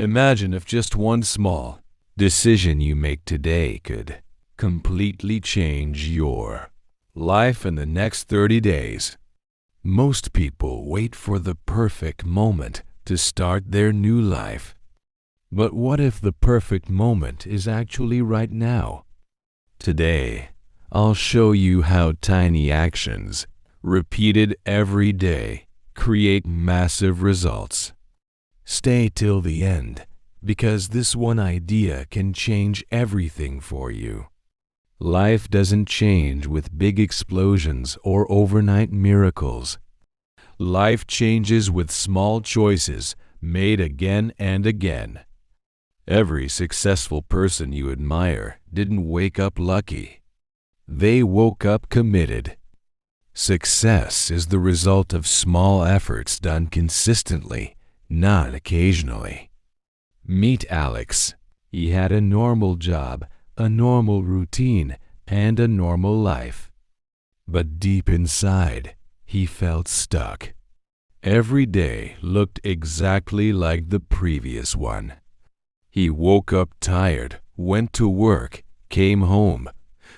Imagine if just one small decision you make today could completely change your life in the next 30 days. Most people wait for the perfect moment to start their new life. But what if the perfect moment is actually right now? Today, I'll show you how tiny actions, repeated every day, create massive results. Stay till the end, because this one idea can change everything for you. Life doesn't change with big explosions or overnight miracles. Life changes with small choices made again and again. Every successful person you admire didn't wake up lucky. They woke up committed. Success is the result of small efforts done consistently, not occasionally. Meet Alex. He had a normal job, a normal routine, and a normal life. But deep inside, he felt stuck. Every day looked exactly like the previous one. He woke up tired, went to work, came home,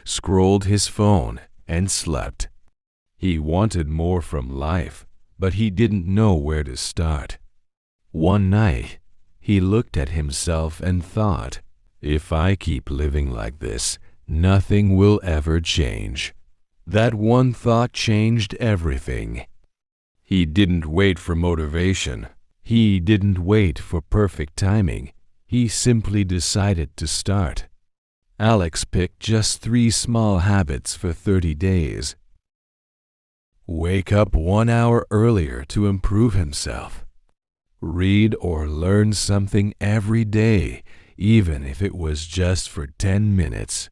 scrolled his phone, and slept. He wanted more from life, but he didn't know where to start. One night, he looked at himself and thought, "If I keep living like this, nothing will ever change." That one thought changed everything. He didn't wait for motivation. He didn't wait for perfect timing. He simply decided to start. Alex picked just 3 small habits for 30 days. Wake up 1 hour earlier to improve himself. Read or learn something every day, even if it was just for 10 minutes.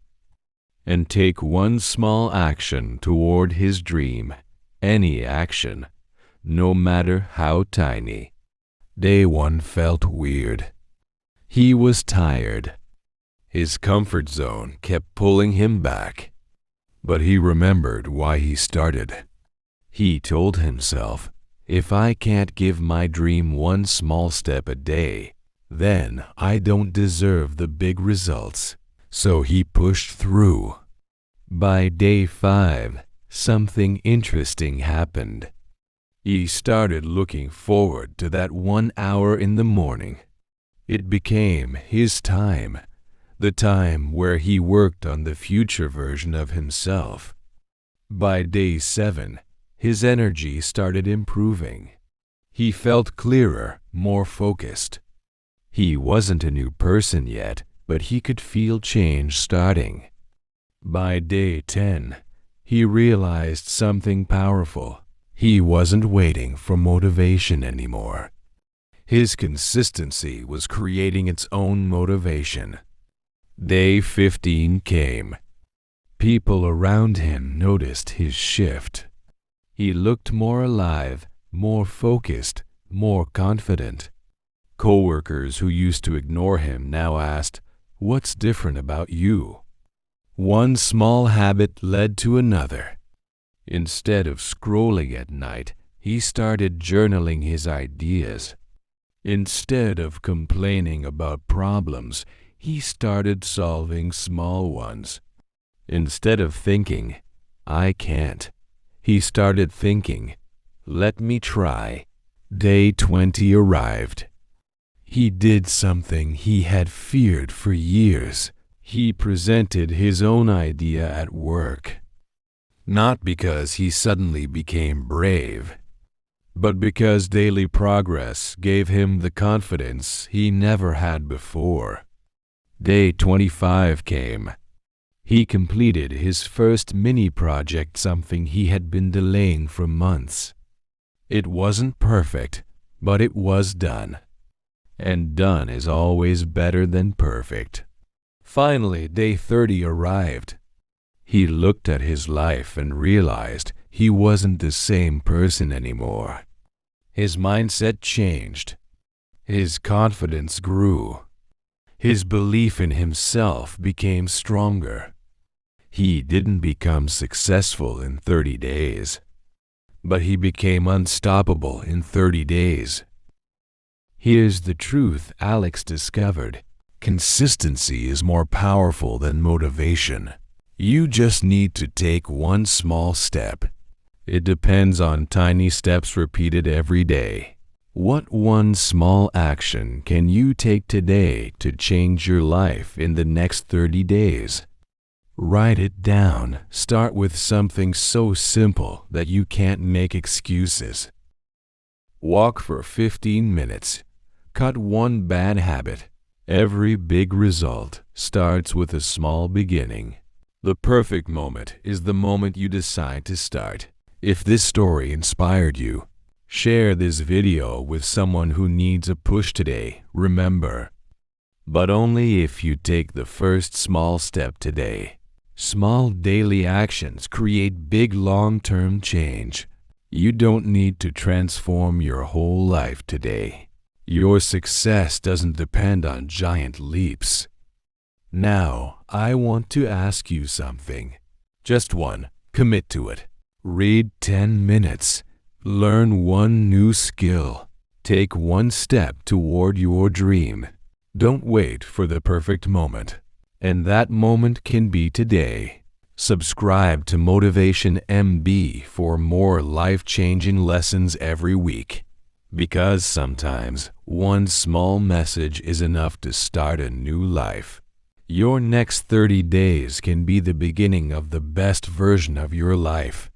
And take one small action toward his dream, any action, no matter how tiny. Day 1 felt weird. He was tired. His comfort zone kept pulling him back. But he remembered why he started. He told himself, "If I can't give my dream one small step a day, then I don't deserve the big results." So he pushed through. By day 5, something interesting happened. He started looking forward to that 1 hour in the morning. It became his time, the time where he worked on the future version of himself. By day 7, his energy started improving. He felt clearer, more focused. He wasn't a new person yet, but he could feel change starting. By day 10, he realized something powerful. He wasn't waiting for motivation anymore. His consistency was creating its own motivation. Day 15 came. People around him noticed his shift. He looked more alive, more focused, more confident. Coworkers who used to ignore him now asked, "What's different about you?" One small habit led to another. Instead of scrolling at night, he started journaling his ideas. Instead of complaining about problems, he started solving small ones. Instead of thinking, "I can't," he started thinking, "Let me try." Day 20 arrived. He did something he had feared for years. He presented his own idea at work. Not because he suddenly became brave, but because daily progress gave him the confidence he never had before. Day 25 came. He completed his first mini-project, something he had been delaying for months. It wasn't perfect, but it was done. And done is always better than perfect. Finally, day 30 arrived. He looked at his life and realized he wasn't the same person anymore. His mindset changed. His confidence grew. His belief in himself became stronger. He didn't become successful in 30 days, but he became unstoppable in 30 days. Here's the truth Alex discovered. Consistency is more powerful than motivation. You just need to take one small step. It depends on tiny steps repeated every day. What one small action can you take today to change your life in the next 30 days? Write it down. Start with something so simple that you can't make excuses. Walk for 15 minutes. Cut one bad habit. Every big result starts with a small beginning. The perfect moment is the moment you decide to start. If this story inspired you, share this video with someone who needs a push today. Remember, but only if you take the first small step today. Small daily actions create big long-term change. You don't need to transform your whole life today. Your success doesn't depend on giant leaps. Now, I want to ask you something. Just one. Commit to it. Read 10 minutes. Learn one new skill. Take one step toward your dream. Don't wait for the perfect moment. And that moment can be today. Subscribe to Motivation MB for more life-changing lessons every week. Because sometimes one small message is enough to start a new life. Your next 30 days can be the beginning of the best version of your life.